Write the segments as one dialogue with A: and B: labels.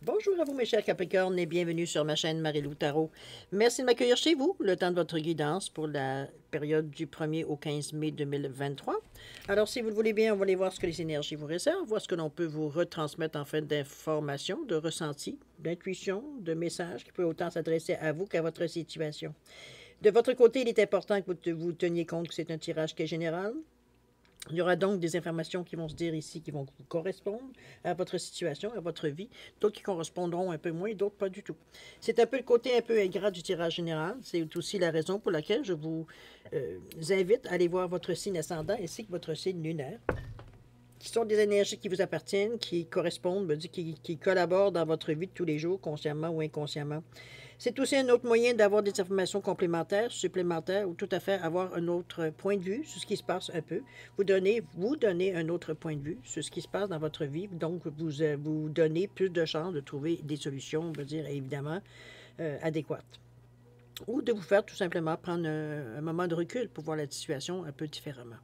A: Bonjour à vous mes chers Capricornes et bienvenue sur ma chaîne Marie-Lou Tarot. Merci de m'accueillir chez vous, le temps de votre guidance pour la période du 1er au 15 mai 2023. Alors si vous le voulez bien, on va aller voir ce que les énergies vous réservent, voir ce que l'on peut vous retransmettre en fait d'informations, de ressentis, d'intuitions, de messages qui peuvent autant s'adresser à vous qu'à votre situation. De votre côté, il est important que vous teniez compte que c'est un tirage qui est général. Il y aura donc des informations qui vont se dire ici, qui vont correspondre à votre situation, à votre vie, d'autres qui correspondront un peu moins, d'autres pas du tout. C'est un peu le côté un peu ingrat du tirage général. C'est aussi la raison pour laquelle je vous invite à aller voir votre signe ascendant ainsi que votre signe lunaire, qui sont des énergies qui vous appartiennent, qui correspondent, qui collaborent dans votre vie de tous les jours, consciemment ou inconsciemment. C'est aussi un autre moyen d'avoir des informations complémentaires, supplémentaires, ou tout à fait avoir un autre point de vue sur ce qui se passe un peu. Vous donnez un autre point de vue sur ce qui se passe dans votre vie, donc vous donnez plus de chances de trouver des solutions, on va dire, évidemment, adéquates. Ou de vous faire tout simplement prendre un moment de recul pour voir la situation un peu différemment.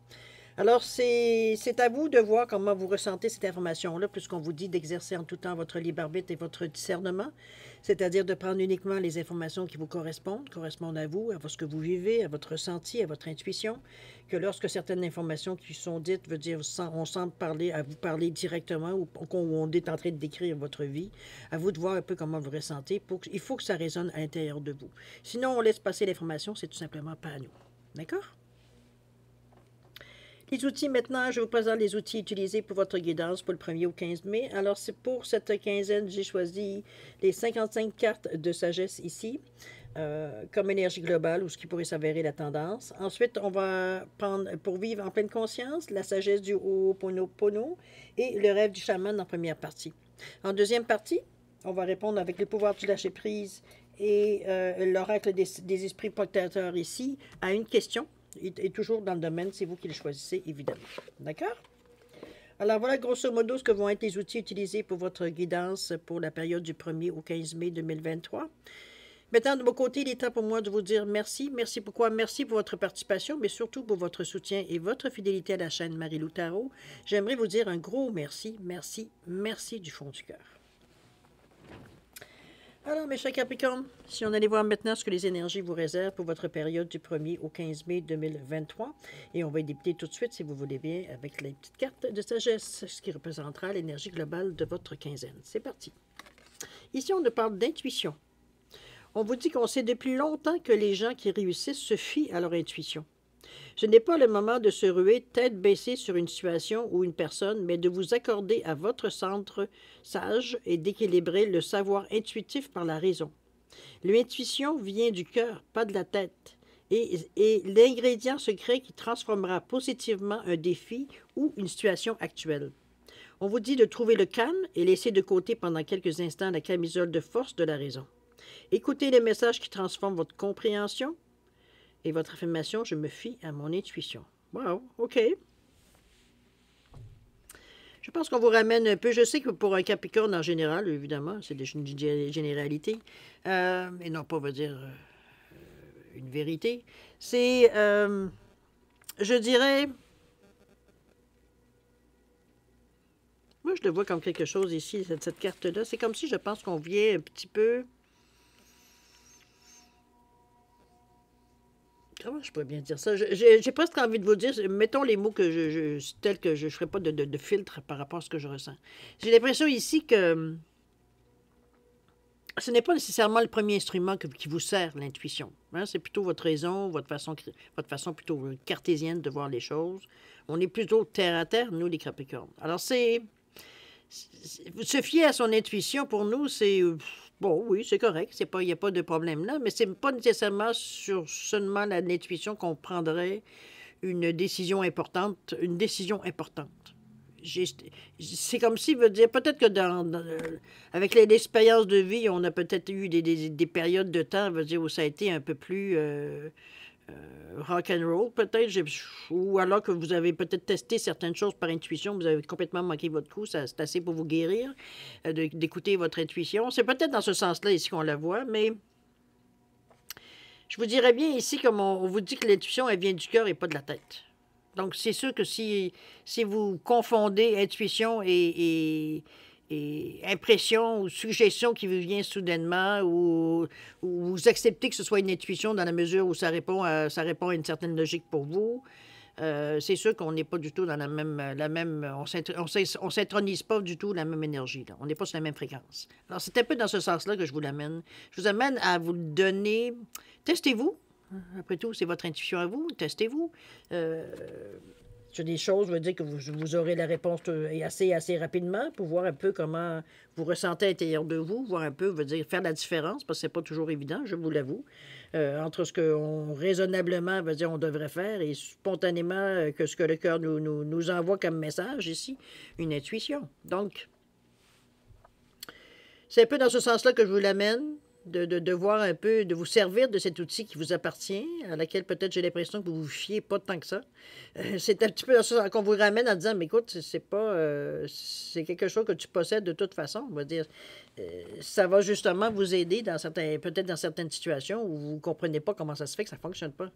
A: Alors, c'est à vous de voir comment vous ressentez cette information-là, puisqu'on vous dit d'exercer en tout temps votre libre arbitre et votre discernement, c'est-à-dire de prendre uniquement les informations qui vous correspondent à vous, à ce que vous vivez, à votre ressenti, à votre intuition, que lorsque certaines informations qui sont dites, veut dire on semble vous parler directement ou on est en train de décrire votre vie, à vous de voir un peu comment vous ressentez. Il faut que ça résonne à l'intérieur de vous. Sinon, on laisse passer l'information, c'est tout simplement pas à nous. D'accord? Les outils, maintenant, je vous présente les outils utilisés pour votre guidance pour le 1er au 15 mai. Alors, c'est pour cette quinzaine, j'ai choisi les 55 cartes de sagesse ici, comme énergie globale ou ce qui pourrait s'avérer la tendance. Ensuite, on va prendre, pour vivre en pleine conscience, la sagesse du Ho'oponopono et le rêve du chaman en première partie. En deuxième partie, on va répondre avec le pouvoir du lâcher-prise et l'oracle des esprits protecteurs ici à une question. Et toujours dans le domaine, c'est vous qui le choisissez, évidemment. D'accord? Alors, voilà grosso modo ce que vont être les outils utilisés pour votre guidance pour la période du 1er au 15 mai 2023. Maintenant, de mon côté, il est temps pour moi de vous dire merci. Merci pourquoi? Merci pour votre participation, mais surtout pour votre soutien et votre fidélité à la chaîne Marie-Lou Tarot. J'aimerais vous dire un gros merci, merci, merci du fond du cœur. Alors, mes chers Capricornes, si on allait voir maintenant ce que les énergies vous réservent pour votre période du 1er au 15 mai 2023, et on va débuter tout de suite, si vous voulez bien, avec les petites cartes de sagesse, ce qui représentera l'énergie globale de votre quinzaine. C'est parti. Ici, on nous parle d'intuition. On vous dit qu'on sait depuis longtemps que les gens qui réussissent se fient à leur intuition. Ce n'est pas le moment de se ruer tête baissée sur une situation ou une personne, mais de vous accorder à votre centre sage et d'équilibrer le savoir intuitif par la raison. L'intuition vient du cœur, pas de la tête, et l'ingrédient secret qui transformera positivement un défi ou une situation actuelle. On vous dit de trouver le calme et laisser de côté pendant quelques instants la camisole de force de la raison. Écoutez les messages qui transforment votre compréhension, et votre affirmation, je me fie à mon intuition. Wow, OK. Je pense qu'on vous ramène un peu. Je sais que pour un Capricorne en général, évidemment, c'est une généralité, et non pas, on va dire, une vérité. C'est, je dirais, moi je le vois comme quelque chose ici, cette carte-là. C'est comme si je pense qu'on vient un petit peu... Comment je pourrais bien dire ça? J'ai presque envie de vous dire, mettons les mots tels que je ne ferai pas de filtre par rapport à ce que je ressens. J'ai l'impression ici que ce n'est pas nécessairement le premier instrument qui vous sert, l'intuition. Hein? C'est plutôt votre raison, votre façon plutôt cartésienne de voir les choses. On est plutôt terre à terre, nous, les Capricornes. Alors, se fier à son intuition, pour nous, c'est... Bon, oui, c'est correct, il n'y a pas de problème là, mais ce n'est pas nécessairement sur seulement l'intuition qu'on prendrait une décision importante, C'est comme si, veut dire, peut-être que avec l'expérience de vie, on a peut-être eu des périodes de temps, veut dire, où ça a été un peu plus rock and roll, peut-être, ou alors que vous avez peut-être testé certaines choses par intuition, vous avez complètement manqué votre coup, c'est assez pour vous guérir, d'écouter votre intuition. C'est peut-être dans ce sens-là ici qu'on la voit, mais je vous dirais bien ici, comme on vous dit que l'intuition, elle vient du cœur et pas de la tête. Donc, c'est sûr que si vous confondez intuition et impression ou suggestion qui vous vient soudainement ou vous acceptez que ce soit une intuition dans la mesure où ça répond à une certaine logique pour vous. C'est sûr qu'on n'est pas du tout dans la même on s'intronise pas du tout la même énergie. Là. On n'est pas sur la même fréquence. Alors, c'est un peu dans ce sens-là que je vous l'amène. Je vous amène à vous le donner. Testez-vous. Après tout, c'est votre intuition à vous. Testez-vous. Sur des choses, je veux dire que vous aurez la réponse assez rapidement pour voir un peu comment vous ressentez à l'intérieur de vous, voir un peu, veut dire faire la différence, parce que c'est pas toujours évident, je vous l'avoue, entre ce qu'on raisonnablement, veut dire, on devrait faire et spontanément que ce que le cœur nous envoie comme message ici, une intuition. Donc, c'est un peu dans ce sens-là que je vous l'amène. De voir un peu, de vous servir de cet outil qui vous appartient, à laquelle peut-être j'ai l'impression que vous vous fiez pas tant que ça. C'est un petit peu ça qu'on vous ramène en disant, mais écoute, c'est pas, c'est quelque chose que tu possèdes de toute façon. On va dire, ça va justement vous aider peut-être dans certaines situations où vous ne comprenez pas comment ça se fait que ça ne fonctionne pas.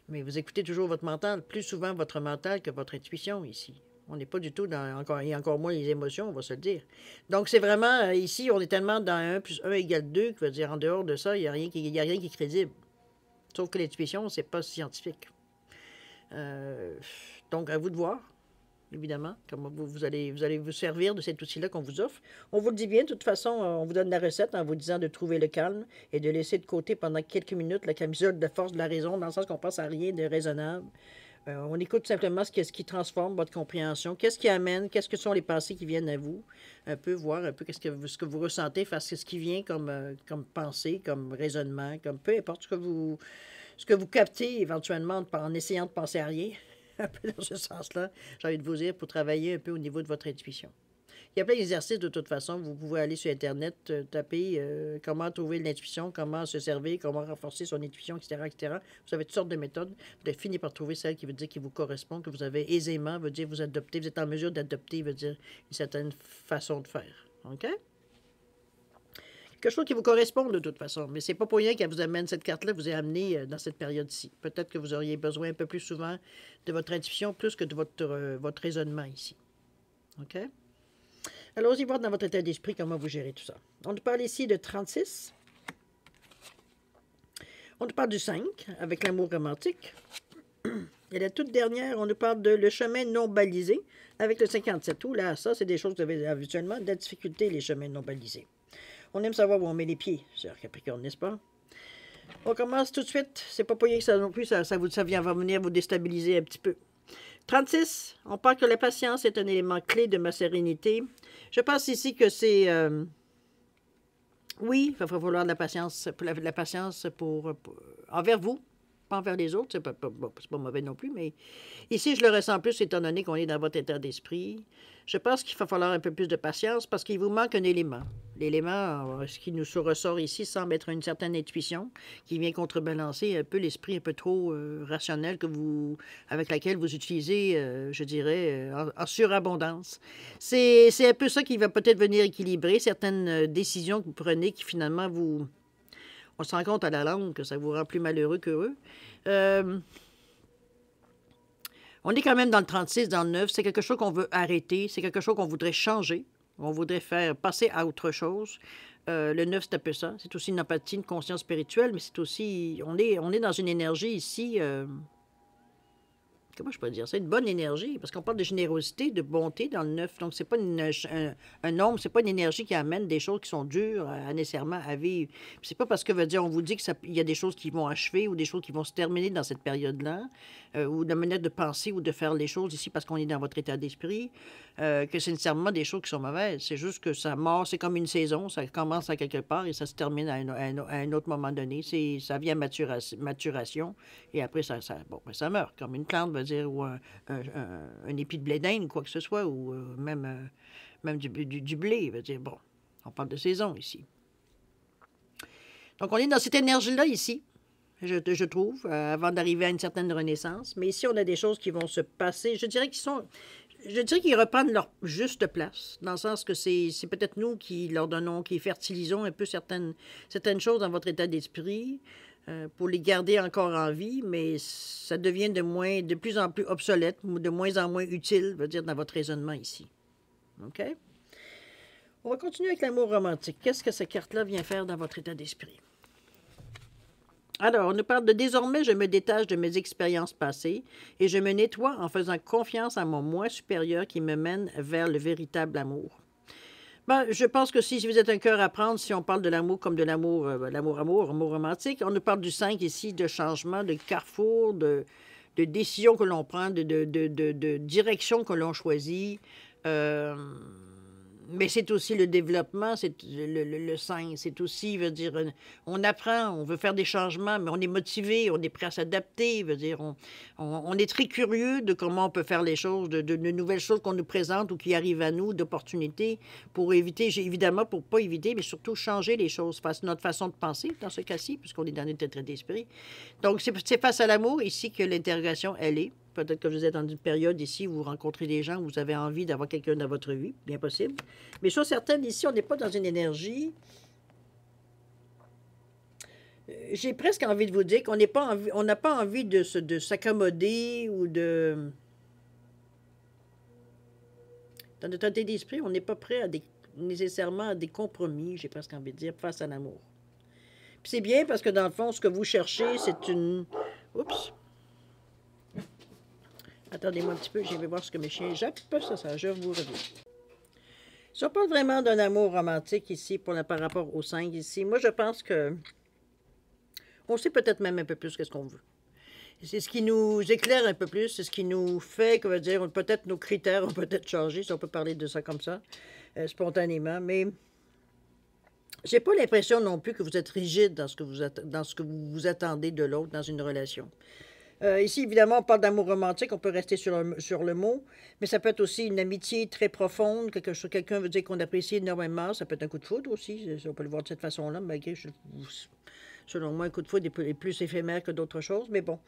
A: Mais vous écoutez toujours votre mental, plus souvent votre mental que votre intuition ici. On n'est pas du tout dans, encore moins les émotions, on va se le dire. Donc, c'est vraiment, ici, on est tellement dans 1 plus 1 égale 2, qui veut dire, en dehors de ça, il n'y a rien qui est crédible. Sauf que l'intuition, c'est pas scientifique. Donc, à vous de voir, évidemment, comment vous allez vous servir de cet outil-là qu'on vous offre. On vous le dit bien, de toute façon, on vous donne la recette en vous disant de trouver le calme et de laisser de côté pendant quelques minutes la camisole de force de la raison, dans le sens qu'on pense à rien de raisonnable. On écoute simplement ce qui transforme votre compréhension. Qu'est-ce qui amène, qu'est-ce que sont les pensées qui viennent à vous? Un peu voir un peu ce que vous ressentez face à ce qui vient comme pensée, comme raisonnement, comme peu importe ce que vous captez éventuellement en essayant de penser à rien. Un peu dans ce sens-là, j'ai envie de vous dire, pour travailler un peu au niveau de votre intuition. Il y a plein d'exercices de toute façon. Vous pouvez aller sur Internet, taper comment trouver l'intuition, comment se servir, comment renforcer son intuition, etc., etc. Vous avez toutes sortes de méthodes. Vous avez fini par trouver celle qui veut dire qui vous correspond, que vous avez aisément, veut dire vous adoptez, vous êtes en mesure d'adopter, veut dire une certaine façon de faire. OK? Quelque chose qui vous correspond de toute façon. Mais c'est pas pour rien qu'elle vous amène cette carte-là, vous est amené dans cette période-ci. Peut-être que vous auriez besoin un peu plus souvent de votre intuition, plus que de votre raisonnement ici. OK? Allons-y voir dans votre état d'esprit comment vous gérez tout ça. On nous parle ici de 36. On nous parle du 5, avec l'amour romantique. Et la toute dernière, on nous parle de le chemin non balisé, avec le 57. Ouh là, ça, c'est des choses que vous avez habituellement de la difficulté, les chemins non balisés. On aime savoir où on met les pieds, cher Capricorne, n'est-ce pas? On commence tout de suite. C'est pas pour rien que ça non plus, ça va venir vous déstabiliser un petit peu. 36, on parle que la patience est un élément clé de ma sérénité. Je pense ici que c'est... oui, il va falloir de la patience, envers vous, pas envers les autres. C'est pas mauvais non plus, mais ici, je le ressens plus étant donné qu'on est dans votre état d'esprit. Je pense qu'il va falloir un peu plus de patience parce qu'il vous manque un élément. L'élément, ce qui nous ressort ici, semble être une certaine intuition qui vient contrebalancer un peu l'esprit un peu trop rationnel avec laquelle vous utilisez, je dirais, en surabondance. C'est un peu ça qui va peut-être venir équilibrer certaines décisions que vous prenez qui finalement on se rend compte à la longue que ça vous rend plus malheureux qu'heureux. On est quand même dans le 36, dans le 9. C'est quelque chose qu'on veut arrêter. C'est quelque chose qu'on voudrait changer. On voudrait faire passer à autre chose. Le 9, c'est un peu ça. C'est aussi une empathie, une conscience spirituelle, mais c'est aussi... On est dans une énergie ici... comment je peux dire ça? Une bonne énergie, parce qu'on parle de générosité, de bonté dans le 9. Donc, c'est pas un nombre, c'est pas une énergie qui amène des choses qui sont dures nécessairement à vivre. C'est pas parce que veut dire on vous dit qu'il y a des choses qui vont achever ou des choses qui vont se terminer dans cette période-là, ou la manière de penser ou de faire les choses ici parce qu'on est dans votre état d'esprit, que c'est nécessairement des choses qui sont mauvaises. C'est juste que ça mord, c'est comme une saison, ça commence à quelque part et ça se termine à un autre moment donné. Ça vient maturation et après ça meurt, comme une plante, veut dire, ou un épi de blé d'Inde, quoi que ce soit, ou même du blé, veut dire, bon, on parle de saison ici. Donc, on est dans cette énergie-là ici, je trouve, avant d'arriver à une certaine renaissance. Mais ici, on a des choses qui vont se passer, je dirais qu'ils reprennent leur juste place, dans le sens que c'est peut-être nous qui leur donnons, qui fertilisons un peu certaines choses dans votre état d'esprit, pour les garder encore en vie, mais ça devient de plus en plus obsolète, ou de moins en moins utile, veut dire, dans votre raisonnement ici. OK? On va continuer avec l'amour romantique. Qu'est-ce que cette carte-là vient faire dans votre état d'esprit? Alors, on nous parle de désormais, je me détache de mes expériences passées et je me nettoie en faisant confiance à mon moi supérieur qui me mène vers le véritable amour. Ben, je pense que si vous êtes un cœur à prendre, si on parle de l'amour comme de l'amour, amour romantique, on nous parle du 5 ici, de changement, de carrefour, de décisions que l'on prend, de direction que l'on choisit. Euh, mais c'est aussi le développement, c'est le 5, c'est aussi, veut dire, on apprend, on veut faire des changements, mais on est motivé, on est prêt à s'adapter, veut dire, on est très curieux de comment on peut faire les choses, de nouvelles choses qu'on nous présente ou qui arrivent à nous, d'opportunités, pour éviter, évidemment, pour pas éviter, mais surtout changer les choses, notre façon de penser, dans ce cas-ci, puisqu'on est dans notre état d'esprit. Donc, c'est face à l'amour, ici, que l'interrogation, elle est. Peut-être que vous êtes dans une période ici où vous rencontrez des gens, où vous avez envie d'avoir quelqu'un dans votre vie, bien possible. Mais chose certaine, ici, on n'est pas dans une énergie. J'ai presque envie de vous dire qu'on n'a pas envie de s'accommoder ou de... Dans notre état d'esprit, on n'est pas prêt nécessairement à des compromis, j'ai presque envie de dire, face à l'amour. Puis c'est bien parce que dans le fond, ce que vous cherchez, c'est une... Oups! Attendez-moi un petit peu, je vais voir ce que mes chiens jappent. Ça, je vous reviens. Si on parle vraiment d'un amour romantique ici, par rapport au 5 ici, moi je pense que on sait peut-être même un peu plus qu'est-ce qu'on veut. C'est ce qui nous éclaire un peu plus, c'est ce qui nous fait, que veut dire, peut-être nos critères ont peut-être changé, si on peut parler de ça comme ça, spontanément, mais j'ai pas l'impression non plus que vous êtes rigide dans ce que vous attendez de l'autre dans une relation. Ici, évidemment, on parle d'amour romantique, on peut rester sur le mot, mais ça peut être aussi une amitié très profonde, quelqu'un veut dire qu'on apprécie énormément, ça peut être un coup de foudre aussi, on peut le voir de cette façon-là, malgré, selon moi, un coup de foudre est plus éphémère que d'autres choses, mais bon.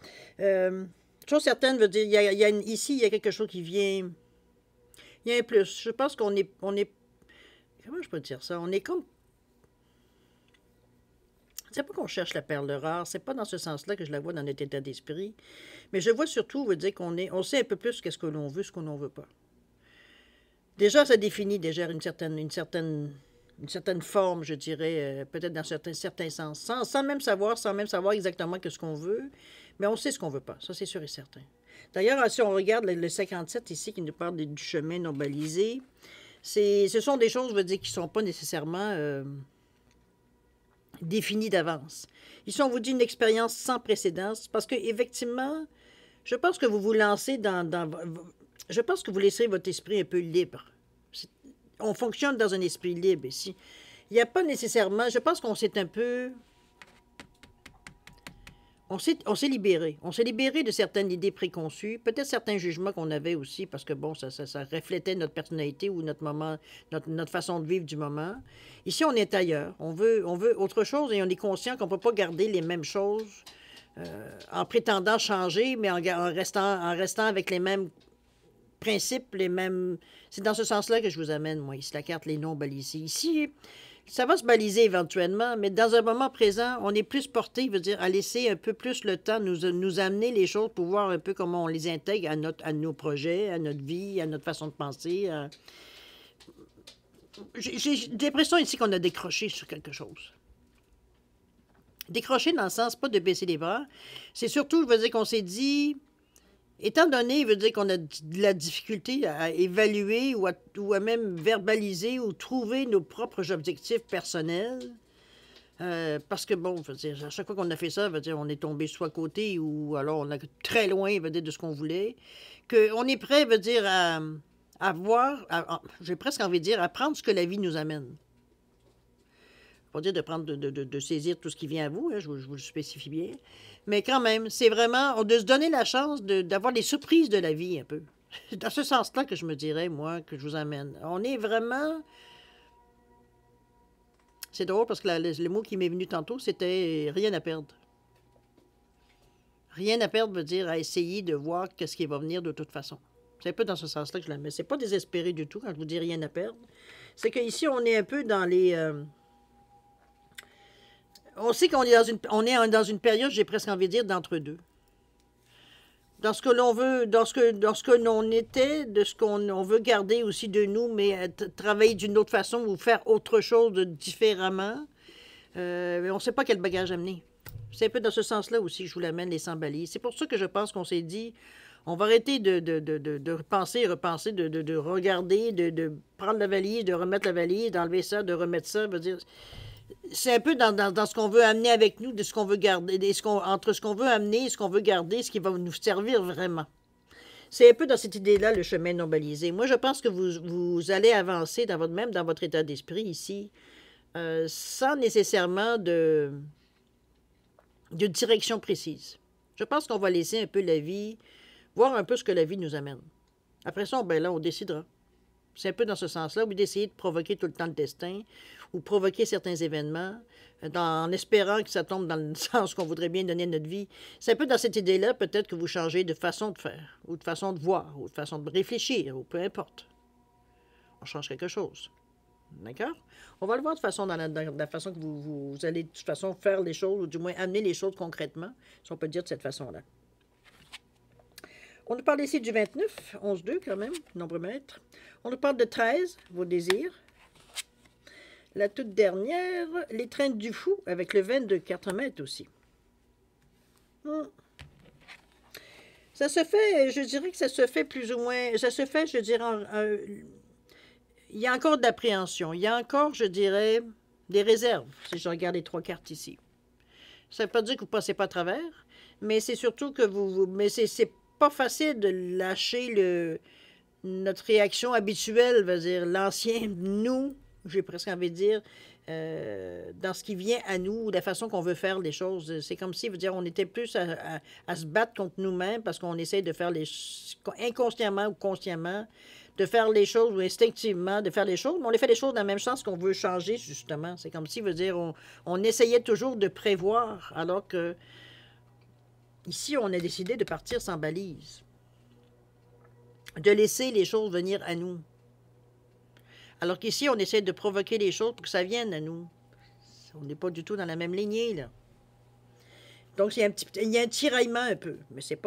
A: Chose certaine veut dire, ici, il y a quelque chose qui vient, il y a un plus. Je pense qu'on est, comment je peux dire ça, on est comme... C'est pas qu'on cherche la perle rare, c'est pas dans ce sens-là que je la vois dans notre état d'esprit, mais je vois surtout, veut dire on sait un peu plus qu'est-ce que l'on veut, ce que l'on veut pas. Déjà, ça définit déjà une certaine forme, je dirais, peut-être dans certains sens, sans même savoir exactement ce qu'on veut, mais on sait ce qu'on veut pas, ça c'est sûr et certain. D'ailleurs, si on regarde le 57 ici, qui nous parle du chemin non balisé, ce sont des choses, je veux dire, qui sont pas nécessairement... défini d'avance. Ici, on vous dit une expérience sans précédent, parce que effectivement, je pense que vous vous lancez je pense que vous laisserez votre esprit un peu libre. On fonctionne dans un esprit libre ici. Il n'y a pas nécessairement... Je pense qu'on s'est un peu... On s'est libéré. On s'est libéré de certaines idées préconçues, peut-être certains jugements qu'on avait aussi, parce que bon, ça reflétait notre personnalité ou notre moment, notre façon de vivre du moment. Ici, on est ailleurs. On veut autre chose et on est conscient qu'on ne peut pas garder les mêmes choses en prétendant changer, mais en restant avec les mêmes principes, les mêmes... C'est dans ce sens-là que je vous amène, moi, ici, la carte Les non balisés. Ici... Ça va se baliser éventuellement, mais dans un moment présent, on est plus porté, veut dire, à laisser un peu plus le temps nous amener les choses pour voir un peu comment on les intègre à nos projets, à notre vie, à notre façon de penser. J'ai l'impression ici qu'on a décroché sur quelque chose. Décroché dans le sens, pas de baisser les bras. C'est surtout, je veux dire, qu'on s'est dit... Étant donné, il veut dire qu'on a de la difficulté à évaluer ou à même verbaliser ou trouver nos propres objectifs personnels. Parce que, bon, veut dire, à chaque fois qu'on a fait ça, veut dire, on est tombé soit à côté ou alors on est très loin, veut dire, de ce qu'on voulait. Qu'on est prêt, veut dire, à voir, j'ai presque envie de dire, à prendre ce que la vie nous amène. Pas dire de saisir tout ce qui vient à vous, hein, je vous le spécifie bien. Mais quand même, c'est vraiment de se donner la chance d'avoir les surprises de la vie un peu. C'est dans ce sens-là que je me dirais, moi, que je vous amène. On est vraiment... C'est drôle parce que le mot qui m'est venu tantôt, c'était rien à perdre. Rien à perdre veut dire à essayer de voir qu'est-ce qui va venir de toute façon. C'est un peu dans ce sens-là que je la mets. C'est pas désespéré du tout quand je vous dis rien à perdre. C'est qu'ici, on est un peu dans les... On sait qu'on est dans une période, j'ai presque envie de dire, d'entre-deux. dans ce que l'on veut, dans ce que l'on était, de ce qu'on veut garder aussi de nous, mais travailler d'une autre façon ou faire autre chose de différemment. Mais on ne sait pas quel bagage amener. C'est un peu dans ce sens-là aussi que je vous l'amène, les sans-balises. C'est pour ça que je pense qu'on s'est dit, on va arrêter de repenser, de regarder, de prendre la valise, de remettre la valise, d'enlever ça, de remettre ça. Veut dire, c'est un peu dans ce qu'on veut amener avec nous, de ce qu'on veut garder, entre ce qu'on veut amener et ce qu'on veut garder, ce qui va nous servir vraiment. C'est un peu dans cette idée-là, le chemin non balisé. Moi, je pense que vous allez avancer même dans votre état d'esprit ici, sans nécessairement de direction précise. Je pense qu'on va laisser un peu la vie, voir un peu ce que la vie nous amène. Après ça, ben là, on décidera. C'est un peu dans ce sens-là, ou d'essayer de provoquer tout le temps le destin, ou provoquer certains événements, en espérant que ça tombe dans le sens qu'on voudrait bien donner à notre vie. C'est un peu dans cette idée-là, peut-être que vous changez de façon de faire, ou de façon de voir, ou de façon de réfléchir, ou peu importe. On change quelque chose. D'accord? On va le voir de façon dans la façon que vous allez de toute façon faire les choses, ou du moins amener les choses concrètement, si on peut dire de cette façon-là. On nous parle ici du 29, 11-2 quand même, nombre maître. On nous parle de 13, vos désirs. La toute dernière, l'étreinte du fou, avec le 22, 4 mètres aussi. Ça se fait, je dirais que ça se fait plus ou moins, ça se fait, je dirais, il y a encore de l'appréhension. Il y a encore, je dirais, des réserves, si je regarde les 3 cartes ici. Ça ne veut pas dire que vous ne passez pas à travers, mais c'est surtout que mais c'est pas facile de lâcher notre réaction habituelle, veut dire l'ancien nous, j'ai presque envie de dire, dans ce qui vient à nous, la façon qu'on veut faire les choses. C'est comme si, veut dire, on était plus à se battre contre nous-mêmes parce qu'on essaie de faire inconsciemment ou consciemment, de faire les choses ou instinctivement de faire les choses, mais on les fait les choses dans le même sens qu'on veut changer, justement. C'est comme si, veut dire, on essayait toujours de prévoir, alors que ici, on a décidé de partir sans balise, de laisser les choses venir à nous. Alors qu'ici, on essaie de provoquer les choses pour que ça vienne à nous. On n'est pas du tout dans la même lignée, là. Donc, il y a un tiraillement un peu, mais c'est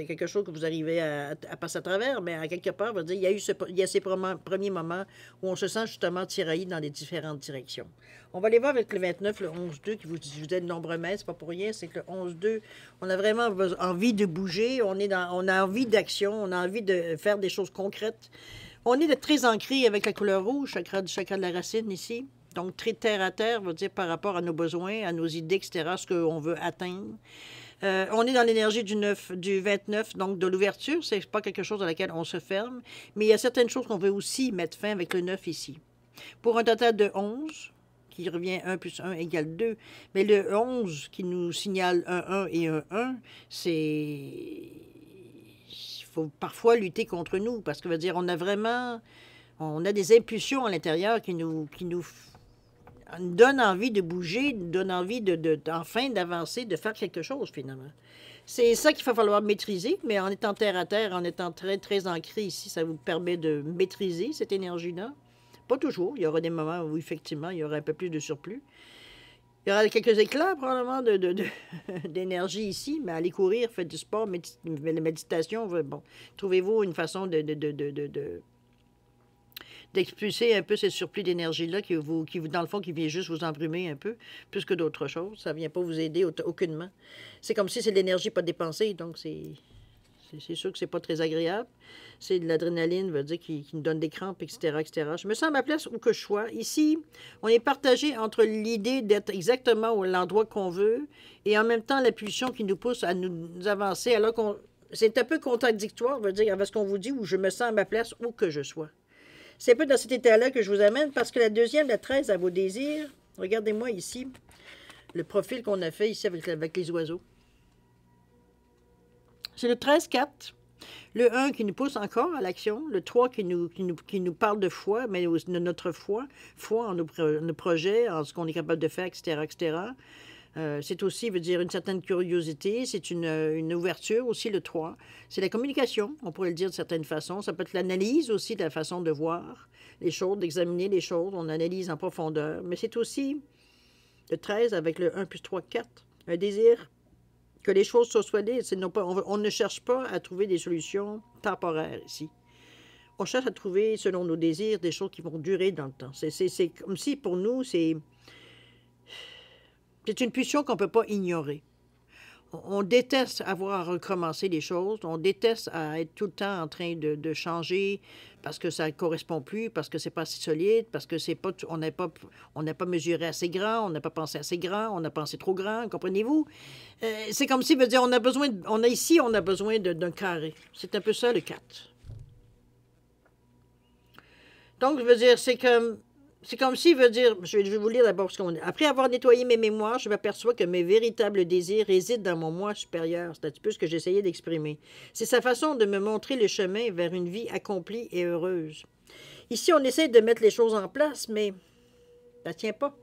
A: quelque chose que vous arrivez à passer à travers, mais à quelque part, on va dire, il y a ces premiers moments où on se sent justement tiraillé dans les différentes directions. On va aller voir avec le 29, le 11-2, qui vous disait de nombreux mètres, c'est pas pour rien, c'est que le 11-2, on a vraiment envie de bouger, on a envie d'action, on a envie de faire des choses concrètes. On est très ancré avec la couleur rouge, chakra de la racine ici. Donc, très terre à terre, veut dire par rapport à nos besoins, à nos idées, etc., ce qu'on veut atteindre. On est dans l'énergie du 29, donc de l'ouverture. C'est pas quelque chose dans laquelle on se ferme, mais il y a certaines choses qu'on veut aussi mettre fin avec le 9 ici. Pour un total de 11, qui revient 1 plus 1 égale 2, mais le 11 qui nous signale un 1 et un 1, c'est... Il faut parfois lutter contre nous, parce que veut dire, on a des impulsions à l'intérieur qui nous donne envie de bouger, donne envie enfin d'avancer, de faire quelque chose, finalement. C'est ça qu'il va falloir maîtriser, mais en étant terre à terre, en étant très, très ancré ici, ça vous permet de maîtriser cette énergie-là. Pas toujours. Il y aura des moments où, effectivement, il y aura un peu plus de surplus. Il y aura quelques éclats, probablement, d'énergie ici, mais allez courir, faites du sport, la méditation, bon, trouvez-vous une façon d'expulser un peu ce surplus d'énergie-là qui, dans le fond, qui vient juste vous embrumer un peu, plus que d'autres choses. Ça ne vient pas vous aider aucunement. C'est comme si c'est de l'énergie pas dépensée, donc c'est sûr que c'est pas très agréable. C'est de l'adrénaline, veut dire, qui nous donne des crampes, etc., etc. Je me sens à ma place où que je sois. Ici, on est partagé entre l'idée d'être exactement à l'endroit qu'on veut et en même temps la pulsion qui nous pousse à nous avancer, alors qu'on... C'est un peu contradictoire, veut dire, avec ce qu'on vous dit, où je me sens à ma place où que je sois. C'est un peu dans cet état-là que je vous amène, parce que la deuxième, la 13, à vos désirs, regardez-moi ici, le profil qu'on a fait ici avec les oiseaux. C'est le 13-4, le 1 qui nous pousse encore à l'action, le 3 qui nous parle de foi, mais de notre foi en nos projets, en ce qu'on est capable de faire, etc., etc. C'est aussi, veut dire, une certaine curiosité, c'est une ouverture aussi, le 3. C'est la communication, on pourrait le dire de certaines façons. Ça peut être l'analyse aussi de la façon de voir les choses, d'examiner les choses, on analyse en profondeur. Mais c'est aussi le 13 avec le 1 plus 3, 4, un désir Que les choses soient solides. On ne cherche pas à trouver des solutions temporaires ici. On cherche à trouver, selon nos désirs, des choses qui vont durer dans le temps. C'est comme si, pour nous, c'est une pulsion qu'on ne peut pas ignorer. On déteste avoir à recommencer les choses. On déteste à être tout le temps en train de changer parce que ça ne correspond plus, parce que c'est pas assez solide, parce que c'est pas, on n'a pas mesuré assez grand, on n'a pas pensé assez grand, on a pensé trop grand, comprenez-vous? C'est comme si, veut dire, on a besoin d'un carré. C'est un peu ça, le 4. Donc, je veux dire, c'est comme si, veut dire, je vais vous lire d'abord ce qu'on dit. Après avoir nettoyé mes mémoires, je m'aperçois que mes véritables désirs résident dans mon moi supérieur. C'est un petit peu ce que j'essayais d'exprimer. C'est sa façon de me montrer le chemin vers une vie accomplie et heureuse. Ici, on essaie de mettre les choses en place, mais ça ne tient pas.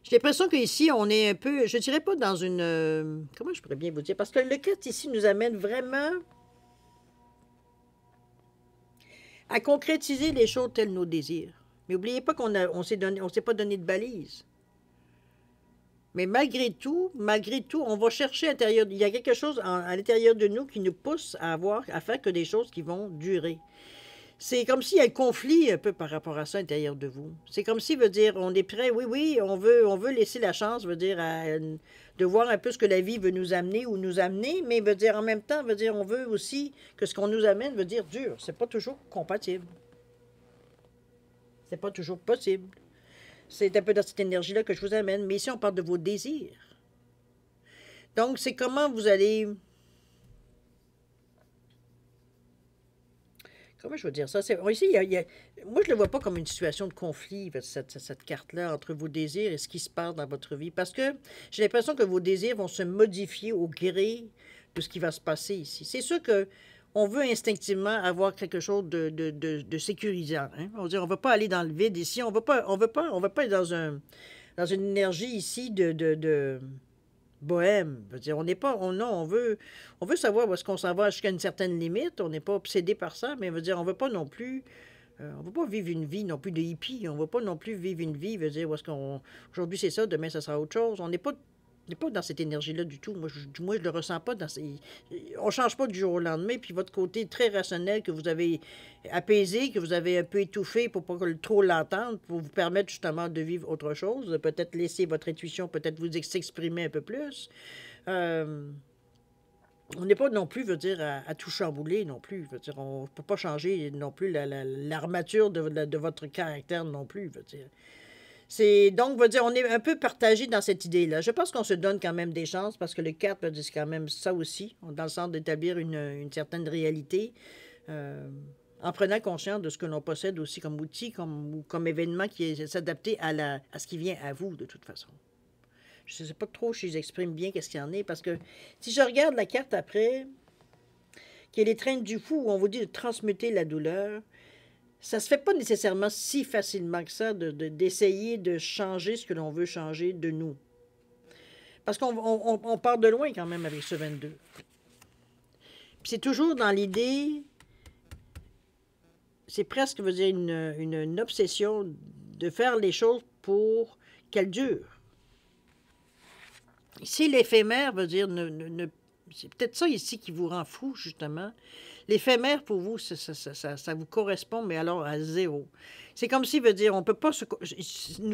A: J'ai l'impression qu'ici, on est un peu, je dirais pas dans une... comment je pourrais bien vous dire? Parce que le 4 ici nous amène vraiment à concrétiser les choses telles nos désirs. Mais n'oubliez pas qu'on s'est pas donné de balises. Mais malgré tout, on va chercher à l'intérieur. Il y a quelque chose à l'intérieur de nous qui nous pousse à faire que des choses qui vont durer. C'est comme s'il y a un conflit un peu par rapport à ça à l'intérieur de vous. C'est comme si, veut dire, on est prêt, oui, on veut laisser la chance, veut dire, de voir un peu ce que la vie veut nous amener ou nous amener, mais veut dire en même temps, veut dire, on veut aussi que ce qu'on nous amène, veut dire, dur. C'est pas toujours compatible. C'est pas toujours possible. C'est un peu dans cette énergie-là que je vous amène. Mais ici, on parle de vos désirs. Donc, c'est comment vous allez... Comment je veux dire ça? Ici, moi, je ne le vois pas comme une situation de conflit, cette carte-là, entre vos désirs et ce qui se passe dans votre vie. Parce que j'ai l'impression que vos désirs vont se modifier au gré de ce qui va se passer ici. C'est sûr que on veut instinctivement avoir quelque chose de sécurisant. Hein? On ne va pas aller dans le vide ici. On ne va pas être dans une énergie ici de bohème. Je veux dire, on n'est pas, non, on veut savoir où est-ce qu'on s'en va jusqu'à une certaine limite. On n'est pas obsédé par ça, mais veut dire, on veut pas non plus, on veut pas vivre une vie non plus de hippie. On veut pas non plus vivre une vie, veut dire, où est-ce qu'on, aujourd'hui c'est ça, demain ça sera autre chose. On n'est pas dans cette énergie-là du tout. Moi, je le ressens pas dans ces... On change pas du jour au lendemain. Puis votre côté très rationnel que vous avez apaisé, que vous avez un peu étouffé pour pas trop l'entendre, pour vous permettre justement de vivre autre chose, de peut-être laisser votre intuition peut-être vous s'exprimer un peu plus. On n'est pas non plus, veut dire, à tout chambouler non plus. Veut dire, on ne peut pas changer non plus l'armature de votre caractère non plus, veut dire. Donc, veut dire, on est un peu partagé dans cette idée-là. Je pense qu'on se donne quand même des chances parce que le 4, veut dire, c'est quand même ça aussi, dans le sens d'établir une certaine réalité, en prenant conscience de ce que l'on possède aussi comme outil, comme événement qui est s'adapter à ce qui vient à vous, de toute façon. Je ne sais pas trop si j'exprime bien qu'est-ce qu'il y en est, parce que si je regarde la carte après, qui est les traînes du fou, où on vous dit de transmuter la douleur, ça se fait pas nécessairement si facilement que ça d'essayer de changer ce que l'on veut changer de nous. Parce qu'on part de loin quand même avec ce 22. Puis c'est toujours dans l'idée, c'est presque, veut dire, une obsession de faire les choses pour qu'elles durent. Ici, l'éphémère veut dire c'est peut-être ça ici qui vous rend fou, justement. L'éphémère, pour vous, ça vous correspond, mais alors à zéro. C'est comme si, veut dire, on peut pas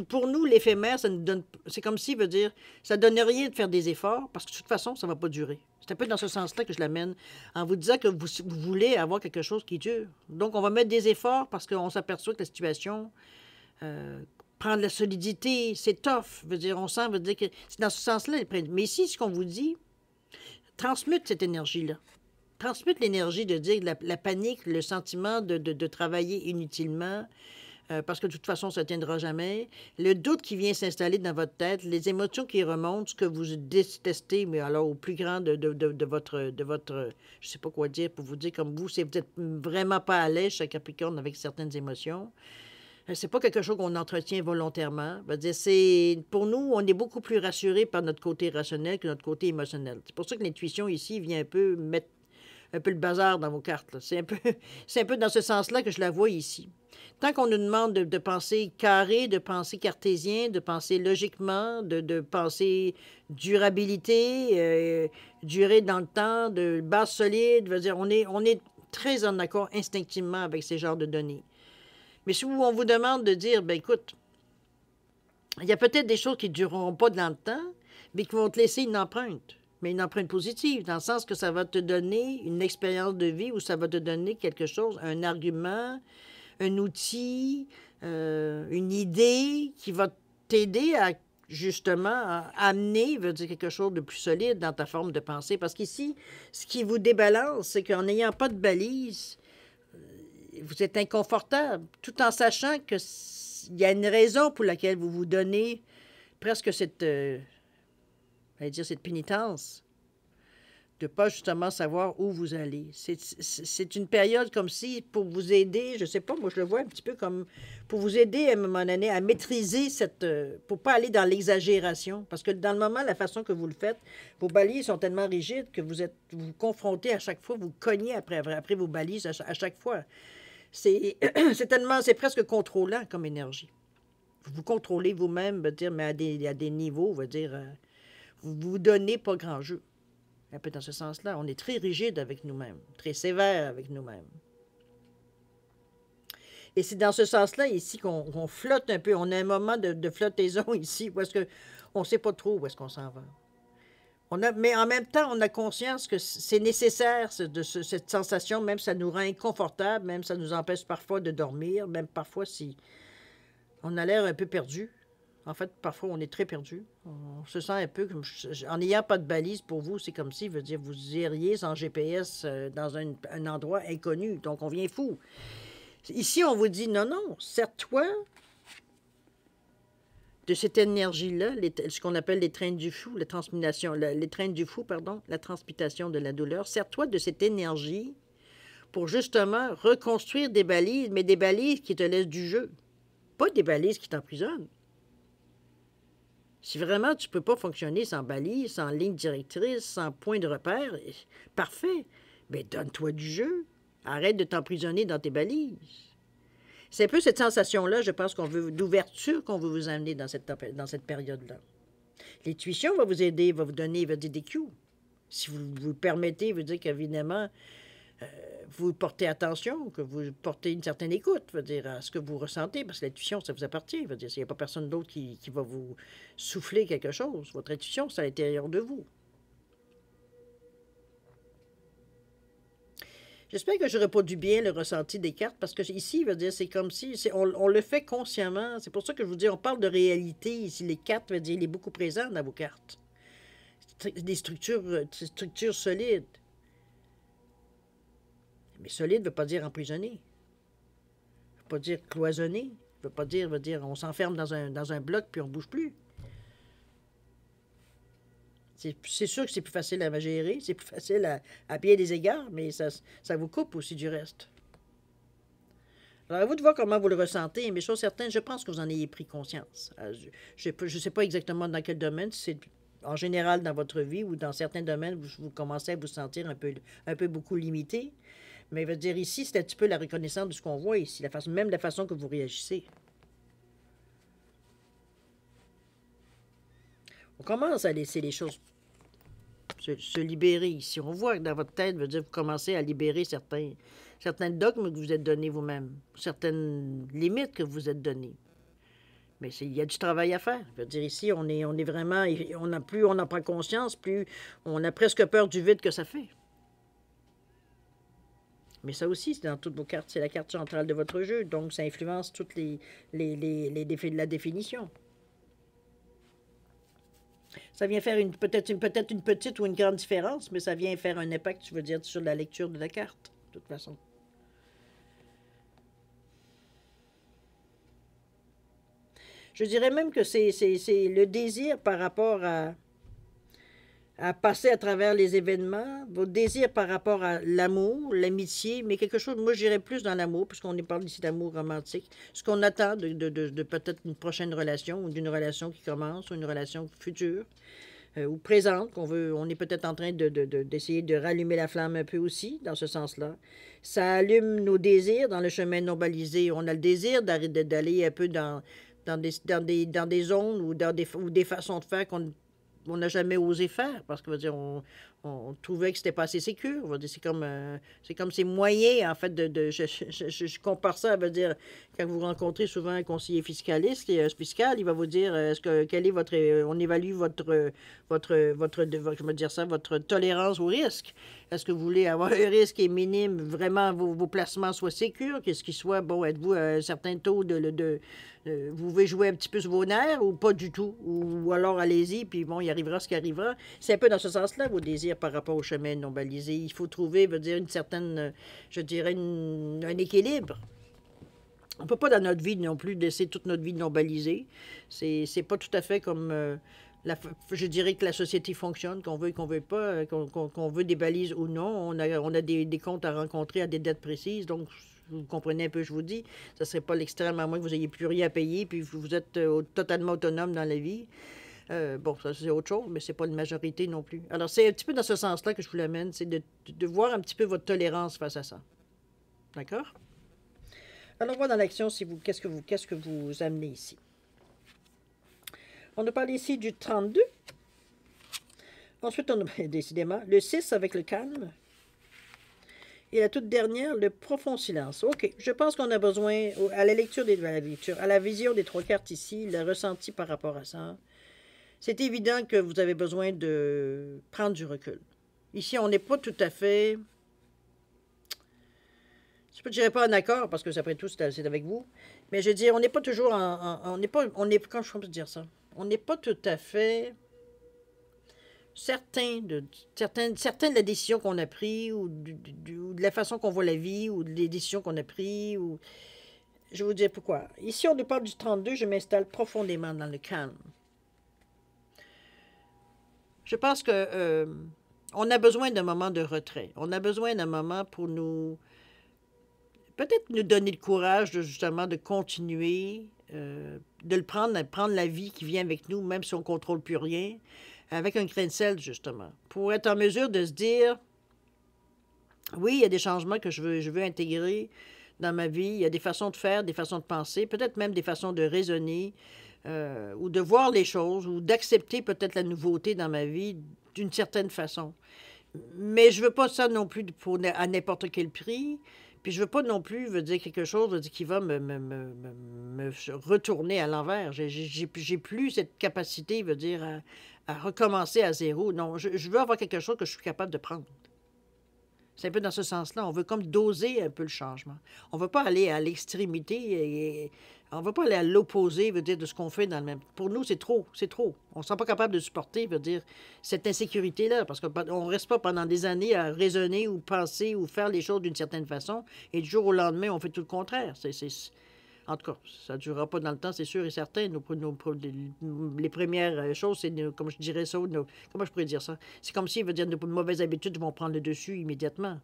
A: pour nous, l'éphémère, ça nous donne... C'est comme si, veut dire, ça donne rien de faire des efforts, parce que de toute façon, ça va pas durer. C'est un peu dans ce sens-là que je l'amène, en vous disant que vous voulez avoir quelque chose qui dure. Donc, on va mettre des efforts parce qu'on s'aperçoit que la situation... prend de la solidité, c'est tough. Veut dire, on sent, veut dire que c'est dans ce sens-là. Mais ici, ce qu'on vous dit, transmute cette énergie-là. Transmute l'énergie de dire la panique, le sentiment de travailler inutilement, parce que de toute façon, ça ne tiendra jamais. Le doute qui vient s'installer dans votre tête, les émotions qui remontent, ce que vous détestez, mais alors au plus grand de votre, je ne sais pas quoi dire pour vous dire, comme vous n'êtes vraiment pas à l'aise, chaque Capricorne, avec certaines émotions. C'est pas quelque chose qu'on entretient volontairement. Pour nous, on est beaucoup plus rassuré par notre côté rationnel que notre côté émotionnel. C'est pour ça que l'intuition ici vient un peu mettre un peu le bazar dans vos cartes. C'est un peu dans ce sens-là que je la vois ici. Tant qu'on nous demande de penser carré, de penser cartésien, de penser logiquement, de penser durabilité, durée dans le temps, de base solide, veut dire, on est très en accord instinctivement avec ces genres de données. Mais si on vous demande de dire, ben écoute, il y a peut-être des choses qui ne dureront pas dans le temps, mais qui vont te laisser une empreinte. Mais une empreinte positive, dans le sens que ça va te donner une expérience de vie ou ça va te donner quelque chose, un argument, un outil, une idée qui va t'aider à justement à amener, veut dire quelque chose de plus solide dans ta forme de pensée. Parce qu'ici, ce qui vous débalance, c'est qu'en n'ayant pas de balise, vous êtes inconfortable, tout en sachant que il y a une raison pour laquelle vous vous donnez presque cette, cette pénitence de ne pas justement savoir où vous allez. C'est une période comme si, pour vous aider, je ne sais pas, moi je le vois un petit peu comme pour vous aider à un moment donné à maîtriser cette... pour ne pas aller dans l'exagération. Parce que dans le moment, la façon que vous le faites, vos balises sont tellement rigides que vous confrontez à chaque fois, vous cognez après vos balises à chaque fois. C'est presque contrôlant comme énergie. Vous contrôlez vous-même, veut dire, mais à des niveaux, veut dire, vous vous donnez pas grand jeu. Un peu dans ce sens-là, on est très rigide avec nous-mêmes, très sévère avec nous-mêmes. Et c'est dans ce sens-là, ici, qu'on flotte un peu. On a un moment de flottaison ici, parce qu'on ne sait pas trop où est-ce qu'on s'en va. Mais en même temps, on a conscience que c'est nécessaire, cette sensation, même ça nous rend inconfortable, même ça nous empêche parfois de dormir, même parfois si on a l'air un peu perdu. En fait, parfois, on est très perdu. On se sent un peu comme... En n'ayant pas de balise pour vous, c'est comme si, veut dire, vous iriez sans GPS dans un endroit inconnu. Donc, on vient fou. Ici, on vous dit, non, non, sers-toi de cette énergie-là, ce qu'on appelle les trains du fou, les trains du fou, pardon, la transmutation de la douleur. Sers-toi de cette énergie pour justement reconstruire des balises, mais des balises qui te laissent du jeu. Pas des balises qui t'emprisonnent. Si vraiment tu ne peux pas fonctionner sans balise, sans ligne directrice, sans point de repère, parfait. Mais donne-toi du jeu. Arrête de t'emprisonner dans tes balises. C'est un peu cette sensation-là, je pense, d'ouverture qu'on veut vous amener dans cette période-là. L'intuition va vous aider, va vous donner des cues. Si vous vous permettez, veut dire qu'évidemment, vous portez attention, que vous portez une certaine écoute, veut dire, à ce que vous ressentez, parce que l'intuition, ça vous appartient. Veut dire, s'il n'y a pas personne d'autre qui va vous souffler quelque chose, votre intuition, c'est à l'intérieur de vous. J'espère que je reproduis bien le ressenti des cartes, parce que ici, veut dire, c'est comme si on le fait consciemment. C'est pour ça que je vous dis, on parle de réalité ici. Les cartes, veut dire, il est beaucoup présent dans vos cartes. Des structures solides. Mais solide ne veut pas dire emprisonné. Ne veut pas dire cloisonné. Ne veut pas dire, on s'enferme dans un bloc puis on ne bouge plus. C'est sûr que c'est plus facile à gérer, c'est plus facile à bien des égards, mais ça vous coupe aussi du reste. Alors, à vous de voir comment vous le ressentez, mais chose certaine, je pense que vous en ayez pris conscience. Je ne sais pas exactement dans quel domaine, si c'est en général dans votre vie ou dans certains domaines, vous commencez à vous sentir un peu beaucoup limité. Mais je veux dire, ici, c'est un petit peu la reconnaissance de ce qu'on voit ici, même la façon que vous réagissez. On commence à laisser les choses se libérer ici. On voit que dans votre tête, veut dire, vous commencez à libérer certains dogmes que vous êtes donnés vous-même, certaines limites que vous êtes données. Mais il y a du travail à faire. Je veux dire, ici, on est vraiment... Plus on en prend conscience, plus on a presque peur du vide que ça fait. Mais ça aussi, c'est dans toutes vos cartes. C'est la carte centrale de votre jeu. Donc, ça influence toutes la définition. Ça vient faire peut-être une petite ou une grande différence, mais ça vient faire un impact, je veux dire, sur la lecture de la carte, de toute façon. Je dirais même que c'est le désir par rapport à passer à travers les événements, votre désir par rapport à l'amour, l'amitié, mais quelque chose, moi je dirais plus dans l'amour, puisqu'on parle ici d'amour romantique, ce qu'on attend de peut-être une prochaine relation, ou d'une relation qui commence, ou une relation future. ou présente, on est peut-être en train d'essayer de rallumer la flamme un peu aussi, dans ce sens-là. Ça allume nos désirs dans le chemin non balisé. On a le désir d'aller un peu dans des zones ou des façons de faire qu'on on n'a jamais osé faire parce que, on trouvait que c'était pas assez sécure. C'est comme ces moyens, en fait, je compare ça, quand vous rencontrez souvent un conseiller fiscaliste, fiscal, il va vous dire, quel est on évalue je veux dire ça, votre tolérance au risque. Est-ce que vous voulez avoir un risque qui est minime, vraiment vos placements soient sécures, qu'est-ce qui soit, bon, êtes-vous à un certain taux vous pouvez jouer un petit peu sur vos nerfs ou pas du tout, ou alors allez-y, puis bon, il arrivera ce qui arrivera. C'est un peu dans ce sens-là, vos désirs par rapport au chemin non balisé. Il faut trouver, une certaine, je dirais, un équilibre. On ne peut pas dans notre vie non plus laisser toute notre vie non balisée. C'est pas tout à fait comme, je dirais que la société fonctionne, qu'on veut pas, qu'on veut des balises ou non. On a des comptes à rencontrer à des dates précises, donc vous comprenez un peu, je vous dis, ça ne serait pas l'extrême, à moins que vous n'ayez plus rien à payer, puis vous êtes totalement autonome dans la vie. Bon, ça c'est autre chose, mais c'est pas une majorité non plus. Alors, c'est un petit peu dans ce sens-là que je vous l'amène, c'est de voir un petit peu votre tolérance face à ça. D'accord? Alors, on voit dans l'action qu'est-ce que vous amenez ici. On a parlé ici du 32. Ensuite, on a décidément le 6 avec le calme. Et la toute dernière, le profond silence. OK, je pense qu'on a besoin, à la lecture à la vision des trois cartes ici, le ressenti par rapport à ça, c'est évident que vous avez besoin de prendre du recul. Ici, on n'est pas tout à fait, je ne dirais pas en accord, parce que après tout, c'est avec vous, mais je veux dire, on n'est pas toujours on n'est pas, comment je peux dire ça? On n'est pas tout à fait certains de la décision qu'on a prise ou de la façon qu'on voit la vie ou des décisions qu'on a prises. Je vais vous dire pourquoi. Ici, on nous parle du 32, je m'installe profondément dans le calme. Je pense que on a besoin d'un moment de retrait. On a besoin d'un moment pour peut-être nous donner le courage justement de continuer, de prendre la vie qui vient avec nous, même si on ne contrôle plus rien, avec un grain de sel, justement, pour être en mesure de se dire, oui, il y a des changements que je veux intégrer dans ma vie, il y a des façons de faire, des façons de penser, peut-être même des façons de raisonner, ou de voir les choses, ou d'accepter peut-être la nouveauté dans ma vie d'une certaine façon. Mais je veux pas ça non plus à n'importe quel prix, puis je veux pas non plus dire quelque chose qui va me retourner à l'envers. J'ai plus cette capacité, à recommencer à zéro. Non, je veux avoir quelque chose que je suis capable de prendre. C'est un peu dans ce sens-là. On veut comme doser un peu le changement. On ne veut pas aller à l'extrémité on ne veut pas aller à l'opposé, de ce qu'on fait dans le même. Pour nous, c'est trop, c'est trop. On ne se sent pas capable de supporter, cette insécurité-là, parce qu'on ne reste pas pendant des années à raisonner ou penser ou faire les choses d'une certaine façon, et du jour au lendemain, on fait tout le contraire. En tout cas, ça ne durera pas dans le temps, c'est sûr et certain. Les premières choses, c'est, comme je dirais ça, comment je pourrais dire ça? C'est comme si, nos mauvaises habitudes vont prendre le dessus immédiatement.